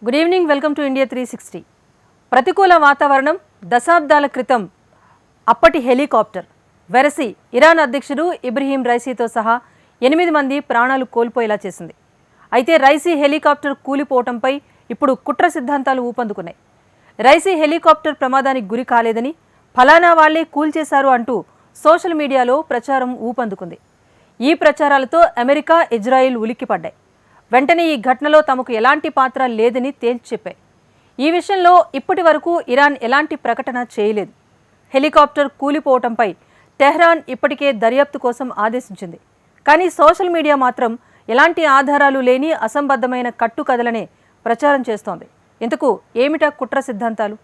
Good evening, welcome to India 360. ప్రతికూల వాతావరణం దశాబ్దాల క్రితం అప్పటి హెలికాప్టర్ వెరసి ఇరాన్ అధ్యక్షుడు ఇబ్రహీం రైసీతో సహా 8 మంది ప్రాణాలు కోల్పోయేలా చేసింది. అయితే రైసీ హెలికాప్టర్ కూలిపోవటంపై ఇప్పుడు కుట్ర సిద్ధాంతాలు ఊపందుకున్నాయి. రైసీ హెలికాప్టర్ ప్రమాదానికి గురి కాలేదని, ఫలానా వాళ్లే కూల్చేశారు అంటూ సోషల్ మీడియాలో ప్రచారం ఊపందుకుంది. ఈ ప్రచారాలతో అమెరికా, ఇజ్రాయిల్ ఉలిక్కిపడ్డాయి. వెంటనే ఈ ఘటనలో తమకు ఎలాంటి పాత్ర లేదని తేల్చి చెప్పాయి. ఈ విషయంలో ఇప్పటి వరకు ఇరాన్ ఎలాంటి ప్రకటన చేయలేదు. హెలికాప్టర్ కూలిపోవటంపై టెహ్రాన్ ఇప్పటికే దర్యాప్తు కోసం ఆదేశించింది. కానీ సోషల్ మీడియా మాత్రం ఎలాంటి ఆధారాలు లేని అసంబద్ధమైన కట్టుకథలనే ప్రచారం చేస్తోంది. ఇంతకు ఏమిటా కుట్ర సిద్ధాంతాలు?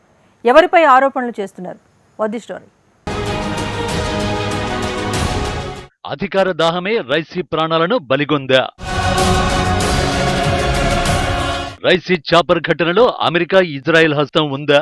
ఎవరిపై ఆరోపణలు చేస్తున్నారు? వద్ది స్టోరీ. అధికార దాహమే రైసీ ప్రాణాలను బలిగొందా? రైసీ చాపర్ ఘటనలో అమెరికా, ఇజ్రాయెల్ హస్తం ఉందా?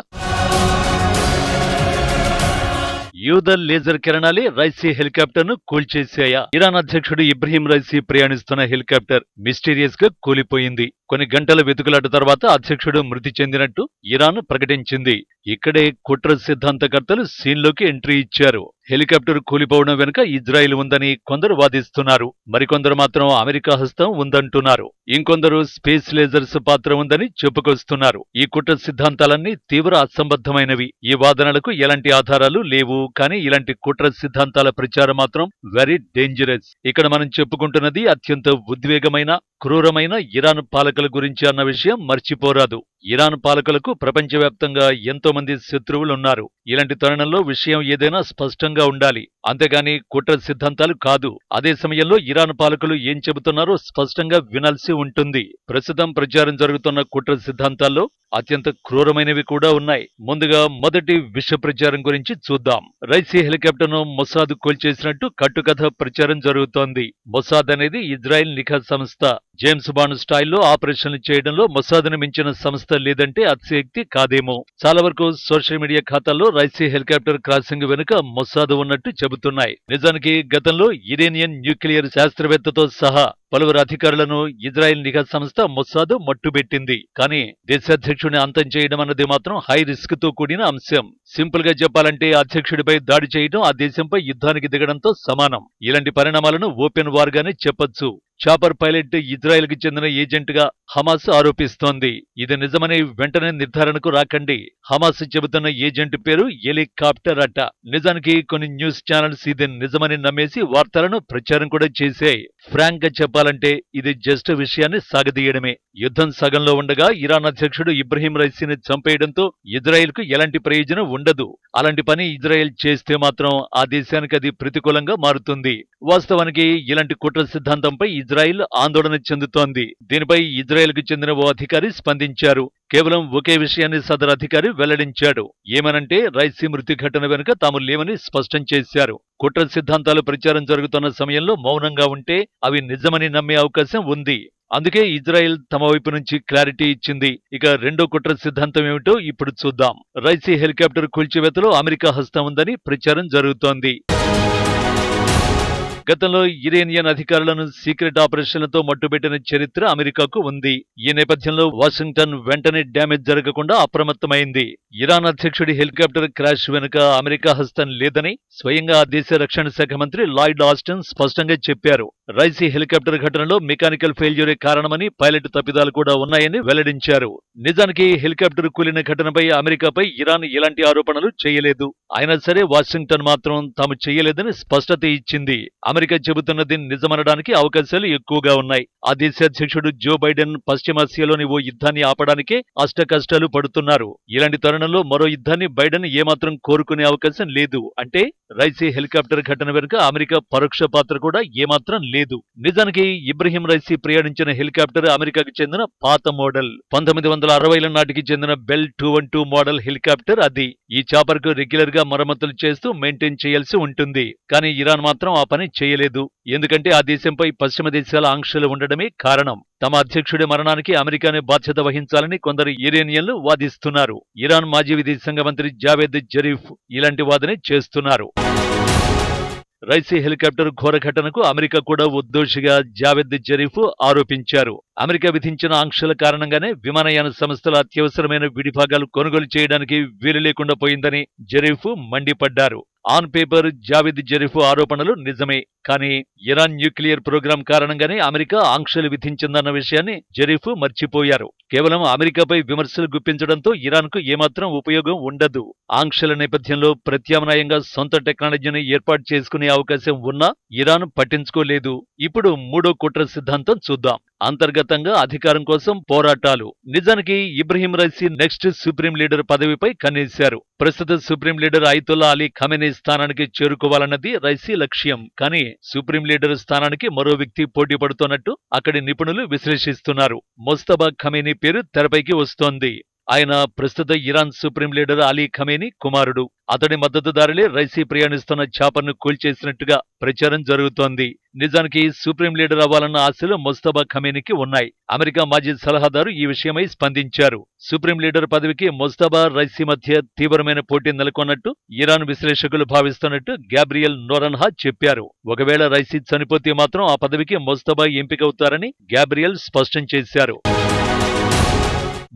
యూద లేజర్ కిరణాలే రైసీ హెలికాప్టర్ ను కూల్చేశాయా? ఇరాన్ అధ్యక్షుడు ఇబ్రహీం రైసీ ప్రయాణిస్తున్న హెలికాప్టర్ మిస్టీరియస్ గా కూలిపోయింది. కొన్ని గంటల వెతుకులాట తర్వాత అధ్యక్షుడు మృతి చెందినట్టు ఇరాన్ ప్రకటించింది. ఇక్కడే కుట్ర సిద్ధాంతకర్తలు సీన్లోకి ఎంట్రీ ఇచ్చారు. హెలికాప్టర్ కూలిపోవడం వెనుక ఇజ్రాయిల్ ఉందని కొందరు వాదిస్తున్నారు. మరికొందరు మాత్రం అమెరికా హస్తం ఉందంటున్నారు. ఇంకొందరు స్పేస్ లేజర్స్ పాత్ర ఉందని చెప్పుకొస్తున్నారు. ఈ కుట్ర సిద్ధాంతాలన్నీ తీవ్ర అసంబద్ధమైనవి. ఈ వాదనలకు ఎలాంటి ఆధారాలు లేవు. కానీ ఇలాంటి కుట్ర సిద్ధాంతాల ప్రచారం మాత్రం వెరీ డేంజరస్. ఇక్కడ మనం చెప్పుకుంటున్నది అత్యంత ఉద్వేగమైన, క్రూరమైన ఇరాన్ పాలకుల గురించి అన్న విషయం మర్చిపోరాదు. ఇరాన్ పాలకులకు ప్రపంచవ్యాప్తంగా ఎంతో మంది శత్రువులున్నారు. ఇలాంటి తరుణంలో విషయం ఏదైనా స్పష్టంగా ఉండాలి, అంతేగాని కుట్ర సిద్ధాంతాలు కాదు. అదే సమయంలో ఇరాన్ పాలకులు ఏం చెబుతున్నారో స్పష్టంగా వినాల్సి ఉంటుంది. ప్రస్తుతం ప్రచారం జరుగుతున్న కుట్ర సిద్ధాంతాల్లో అత్యంత క్రూరమైనవి కూడా ఉన్నాయి. ముందుగా మొదటి విష ప్రచారం గురించి చూద్దాం. రైసీ హెలికాప్టర్ ను మొసాద్ కూల్చేసినట్టు కట్టుకథ ప్రచారం జరుగుతోంది. మొసాద్ అనేది ఇజ్రాయెల్ నిఘా సంస్థ. జేమ్స్ బాండ్ స్టైల్లో ఆపరేషన్లు చేయడంలో మొసాద్ను మించిన సంస్థ లేదంటే అతిశయోక్తి కాదేమో. చాలా వరకు సోషల్ మీడియా ఖాతాల్లో రైసీ హెలికాప్టర్ క్రాసింగ్ వెనుక మొసాద్ ఉన్నట్టు చెబుతున్నాయి. నిజానికి గతంలో ఇరానియన్ న్యూక్లియర్ శాస్త్రవేత్తతో సహా పలువురు అధికారులను ఇజ్రాయెల్ నిఘా సంస్థ మొసాద్ మట్టుబెట్టింది. కానీ దేశాధ్యక్షుడిని అంతం చేయడం అన్నది మాత్రం హై రిస్క్ తో కూడిన అంశం. సింపుల్ గా చెప్పాలంటే అధ్యక్షుడిపై దాడి చేయడం ఆ దేశంపై యుద్ధానికి దిగడంతో సమానం. ఇలాంటి పరిణామాలను ఓపెన్ వార్ గానే చెప్పొచ్చు. చాపర్ పైలట్ ఇజ్రాయెల్ కి చెందిన ఏజెంట్ గా హమాస్ ఆరోపిస్తోంది. ఇది నిజమని వెంటనే నిర్ధారణకు రాకండి. హమాస్ చెబుతున్న ఏజెంట్ పేరు హెలికాప్టర్ అట. నిజానికి కొన్ని న్యూస్ ఛానల్స్ ఇది నిజమని నమ్మేసి వార్తలను ప్రచారం కూడా చేశాయి. ఫ్రాంక్ గా చెప్పాలంటే ఇది జస్ట్ విషయాన్ని సాగదీయడమే. యుద్ధం సగంలో ఉండగా ఇరాన్ అధ్యక్షుడు ఇబ్రహీం రైసీని చంపేయడంతో ఇజ్రాయెల్ కు ఎలాంటి ప్రయోజనం ఉండదు. అలాంటి పని ఇజ్రాయెల్ చేస్తే మాత్రం ఆ దేశానికి అది ప్రతికూలంగా మారుతుంది. వాస్తవానికి ఇలాంటి కుట్ర సిద్ధాంతంపై ఇజ్రాయెల్ ఆందోళన చెందుతోంది. దీనిపై ఇజ్రాయెల్ కు చెందిన ఓ అధికారి స్పందించారు. కేవలం ఒకే విషయాన్ని సదరు అధికారి వెల్లడించాడు. ఏమనంటే రైసీ మృతి ఘటన వెనుక తాము లేవని స్పష్టం చేశారు. కుట్ర సిద్ధాంతాలు ప్రచారం జరుగుతున్న సమయంలో మౌనంగా ఉంటే అవి నిజమని నమ్మే అవకాశం ఉంది. అందుకే ఇజ్రాయెల్ తమ వైపు నుంచి క్లారిటీ ఇచ్చింది. ఇక రెండో కుట్ర సిద్ధాంతం ఏమిటో ఇప్పుడు చూద్దాం. రైసీ హెలికాప్టర్ కూల్చివేతలో అమెరికా హస్తం ఉందని ప్రచారం జరుగుతోంది. గతంలో ఇరానియన్ అధికారులను సీక్రెట్ ఆపరేషన్లతో మట్టుబెట్టిన చరిత్ర అమెరికాకు ఉంది. ఈ నేపథ్యంలో వాషింగ్టన్ వెంటనే డ్యామేజ్ జరగకుండా అప్రమత్తమైంది. ఇరాన్ అధ్యక్షుడి హెలికాప్టర్ క్రాష్ వెనుక అమెరికా హస్తం లేదని స్వయంగా ఆ దేశ రక్షణ శాఖ మంత్రి లాయిడ్ ఆస్టిన్ స్పష్టంగా చెప్పారు. రైసీ హెలికాప్టర్ ఘటనలో మెకానికల్ ఫెయిల్యూరే కారణమని, పైలట్ తప్పిదాలు కూడా ఉన్నాయని వెల్లడించారు. నిజానికి హెలికాప్టర్ కూలిన ఘటనపై అమెరికాపై ఇరాన్ ఎలాంటి ఆరోపణలు చేయలేదు. అయినా సరే వాషింగ్టన్ మాత్రం తాము చేయలేదని స్పష్టత ఇచ్చింది. అమెరికా చెబుతున్నది నిజమనడానికి అవకాశాలు ఎక్కువగా ఉన్నాయి. ఆ దేశ అధ్యక్షుడు జో బైడెన్ పశ్చిమాసియాలోని ఓ యుద్ధాన్ని ఆపడానికే అష్టకష్టాలు పడుతున్నారు. ఇలాంటి తరుణంలో మరో యుద్ధాన్ని బైడెన్ ఏమాత్రం కోరుకునే అవకాశం లేదు. అంటే రైసీ హెలికాప్టర్ ఘటన వెనుక అమెరికా పరోక్ష పాత్ర కూడా ఏమాత్రం లేదు. నిజానికి ఇబ్రహీం రైసీ ప్రయాణించిన హెలికాప్టర్ అమెరికాకు చెందిన పాత మోడల్. 1960ల నాటికి చెందిన బెల్ 212 మోడల్ హెలికాప్టర్ అది. ఈ చాపర్ కు రెగ్యులర్ గా మరమ్మతులు చేస్తూ మెయింటైన్ చేయాల్సి ఉంటుంది. కానీ ఇరాన్ మాత్రం ఆ పని చేయలేదు. ఎందుకంటే ఆ దేశంపై పశ్చిమ దేశాల ఆంక్షలు ఉండడమే కారణం. తమ అధ్యక్షుడి మరణానికి అమెరికానే బాధ్యత వహించాలని కొందరు ఇరానియన్లు వాదిస్తున్నారు. ఇరాన్ మాజీ విదేశాంగ మంత్రి జావేద్ జరీఫ్ ఇలాంటి వాదనే చేస్తున్నారు. రైసీ హెలికాప్టర్ ఘోర ఘటనకు అమెరికా కూడా ఉద్దోషిగా జావేద్ జరీఫ్ ఆరోపించారు. అమెరికా విధించిన ఆంక్షల కారణంగానే విమానయాన సంస్థల అత్యవసరమైన విడిభాగాలు కొనుగోలు చేయడానికి వీలు లేకుండా పోయిందని జరీఫ్ మండిపడ్డారు. ఆన్ పేపర్ జావేద్ జరీఫ్ ఆరోపణలు నిజమే. కానీ ఇరాన్ న్యూక్లియర్ ప్రోగ్రాం కారణంగానే అమెరికా ఆంక్షలు విధించిందన్న విషయాన్ని జరీఫ్ మర్చిపోయారు. కేవలం అమెరికాపై విమర్శలు గుప్పించడంతో ఇరాన్కు ఏమాత్రం ఉపయోగం ఉండదు. ఆంక్షల నేపథ్యంలో ప్రత్యామ్నాయంగా సొంత టెక్నాలజీని ఏర్పాటు చేసుకునే అవకాశం ఉన్నా ఇరాన్ పట్టించుకోలేదు. ఇప్పుడు మూడో కుట్ర సిద్ధాంతం చూద్దాం. అంతర్గతంగా అధికారం కోసం పోరాటాలు. నిజానికి Ebrahim Raisi next supreme leader పదవిపై కన్నేశారు. ప్రస్తుత supreme leader Ayatollah Ali Khamenei స్థానానికి చేరుకోవాలన్నది రైసీ లక్ష్యం. కానీ సుప్రీం లీడర్ స్థానానికి మరో వ్యక్తి పోటీ పడుతున్నట్టు అక్కడి నిపుణులు విశ్లేషిస్తున్నారు. ముస్తబా ఖమేనీ పేరు తెరపైకి వస్తోంది. ఆయన ప్రస్తుత Iran supreme leader Ali Khamenei కుమారుడు. అతడి మద్దతుదారులే రైసీ ప్రయాణిస్తున్న ఛాపర్ను కూల్చేసినట్టుగా ప్రచారం జరుగుతోంది. నిజానికి సుప్రీం లీడర్ అవ్వాలన్న ఆశలు ముస్తబా ఖమేనీకి ఉన్నాయి. అమెరికా మాజీ సలహాదారు ఈ విషయమై స్పందించారు. సుప్రీం లీడర్ పదవికి ముస్తబా రైసీ మధ్య తీవ్రమైన పోటీ నెలకొన్నట్టు ఇరాన్ విశ్లేషకులు భావిస్తున్నట్టు గ్యాబ్రియల్ నోరన్హా చెప్పారు. ఒకవేళ రైసీ చనిపోతే మాత్రం ఆ పదవికి ముస్తబా ఎంపికవుతారని గ్యాబ్రియల్ స్పష్టం చేశారు.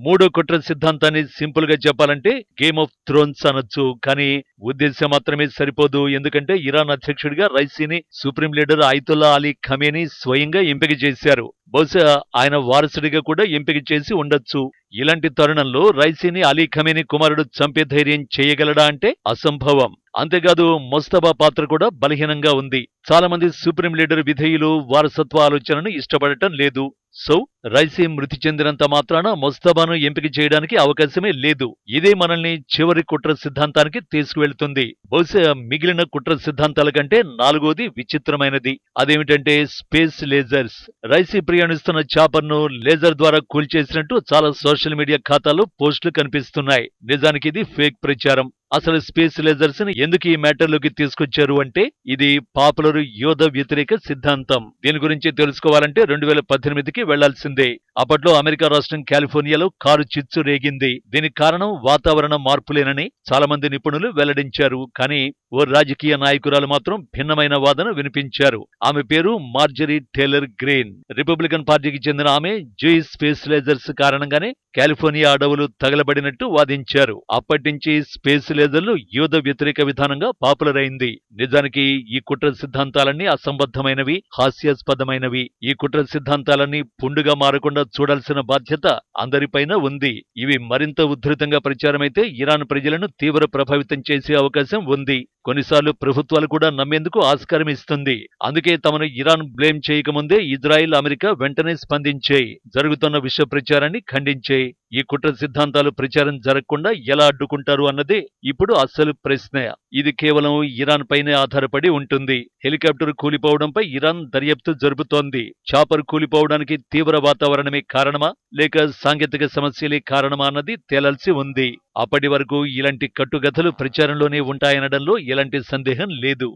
మూడో కుట్ర సిద్ధాంతాన్ని సింపుల్ గా చెప్పాలంటే గేమ్ ఆఫ్ థ్రోన్స్ అనొచ్చు. కానీ ఉద్దేశం మాత్రమే సరిపోదు. ఎందుకంటే ఇరాన్ అధ్యక్షుడిగా రైసీని supreme leader Ayatollah Ali Khamenei స్వయంగా ఎంపిక చేశారు. బహుశా ఆయన వారసుడిగా కూడా ఎంపిక చేసి ఉండొచ్చు. ఇలాంటి తరుణంలో రైసీని అలీ ఖమేనీ కుమారుడు చంపే ధైర్యం చేయగలడా అంటే అసంభవం. అంతేకాదు ముస్తబా పాత్ర కూడా బలహీనంగా ఉంది. చాలా మంది సుప్రీం లీడర్ విధేయులు వారసత్వ ఆలోచనను ఇష్టపడటం లేదు. సో రైసీ మృతి చెందినంత మాత్రాన ముస్తబాను ఎంపిక చేయడానికి అవకాశమే లేదు. ఇదే మనల్ని చివరి కుట్ర సిద్ధాంతానికి తీసుకువెళ్తుంది. బహుశా మిగిలిన కుట్ర సిద్ధాంతాల కంటే నాలుగోది విచిత్రమైనది. అదేమిటంటే స్పేస్ లేజర్స్. రైసీ ప్రయాణిస్తున్న చాపర్ను లేజర్ ద్వారా కూల్చేసినట్టు చాలా సోషల్ మీడియా ఖాతాలో పోస్టులు కనిపిస్తున్నాయి. నిజానికి ఇది ఫేక్ ప్రచారం. అసలు స్పేస్ లేజర్స్ ని ఎందుకు ఈ మ్యాటర్లోకి తీసుకొచ్చారు అంటే ఇది పాపులర్ యోధ వ్యతిరేక సిద్ధాంతం. దీని గురించి తెలుసుకోవాలంటే 2018కి వెళ్లాల్సిందే. అప్పట్లో అమెరికా రాష్ట్రం కాలిఫోర్నియాలో కారు చిచ్చు రేగింది. దీనికి కారణం వాతావరణ మార్పులేనని చాలా మంది నిపుణులు వెల్లడించారు. కానీ ఓ రాజకీయ నాయకురాలు మాత్రం భిన్నమైన వాదన వినిపించారు. ఆమె పేరు మార్జరీ టేలర్ గ్రీన్. రిపబ్లికన్ పార్టీకి చెందిన ఆమె జూయిష్ స్పేస్ లేజర్స్ కారణంగానే కాలిఫోర్నియా అడవులు తగలబడినట్టు వాదించారు. అప్పటి నుంచి స్పేస్ లేజర్లు యూద వ్యతిరేక విధానంగా పాపులర్ అయింది. నిజానికి ఈ కుట్ర సిద్ధాంతాలన్నీ అసంబద్ధమైనవి, హాస్యాస్పదమైనవి. ఈ కుట్ర సిద్ధాంతాలన్నీ పుండుగా మారకుండా చూడాల్సిన బాధ్యత అందరిపైన ఉంది. ఇవి మరింత ఉధృతంగా ప్రచారమైతే ఇరాన్ ప్రజలను తీవ్ర ప్రభావితం చేసే అవకాశం ఉంది. కొన్నిసార్లు ప్రభుత్వాలు కూడా నమ్మేందుకు ఆస్కారం ఇస్తుంది. అందుకే తమను ఇరాన్ బ్లేమ్ చేయకముందే ఇజ్రాయిల్, అమెరికా వెంటనే స్పందించాయి. జరుగుతున్న విష ప్రచారాన్ని ఖండించాయి. ఈ కుట్ర సిద్ధాంతాలు ప్రచారం జరగకుండా ఎలా అడ్డుకుంటారు అన్నదే ఇప్పుడు అసలు ప్రశ్న. ఇది కేవలం ఇరాన్ పైనే ఆధారపడి ఉంటుంది. హెలికాప్టర్ కూలిపోవడంపై ఇరాన్ దర్యాప్తు జరుపుతోంది. చాపర్ కూలిపోవడానికి తీవ్ర వాతావరణమే కారణమా లేక సాంకేతిక సమస్యలే కారణమా అన్నది తేలాల్సి ఉంది. అప్పటి వరకు ఇలాంటి కట్టుకథలు ప్రచారంలోనే ఉంటాయనడంలో ఎలాంటి సందేహం లేదు.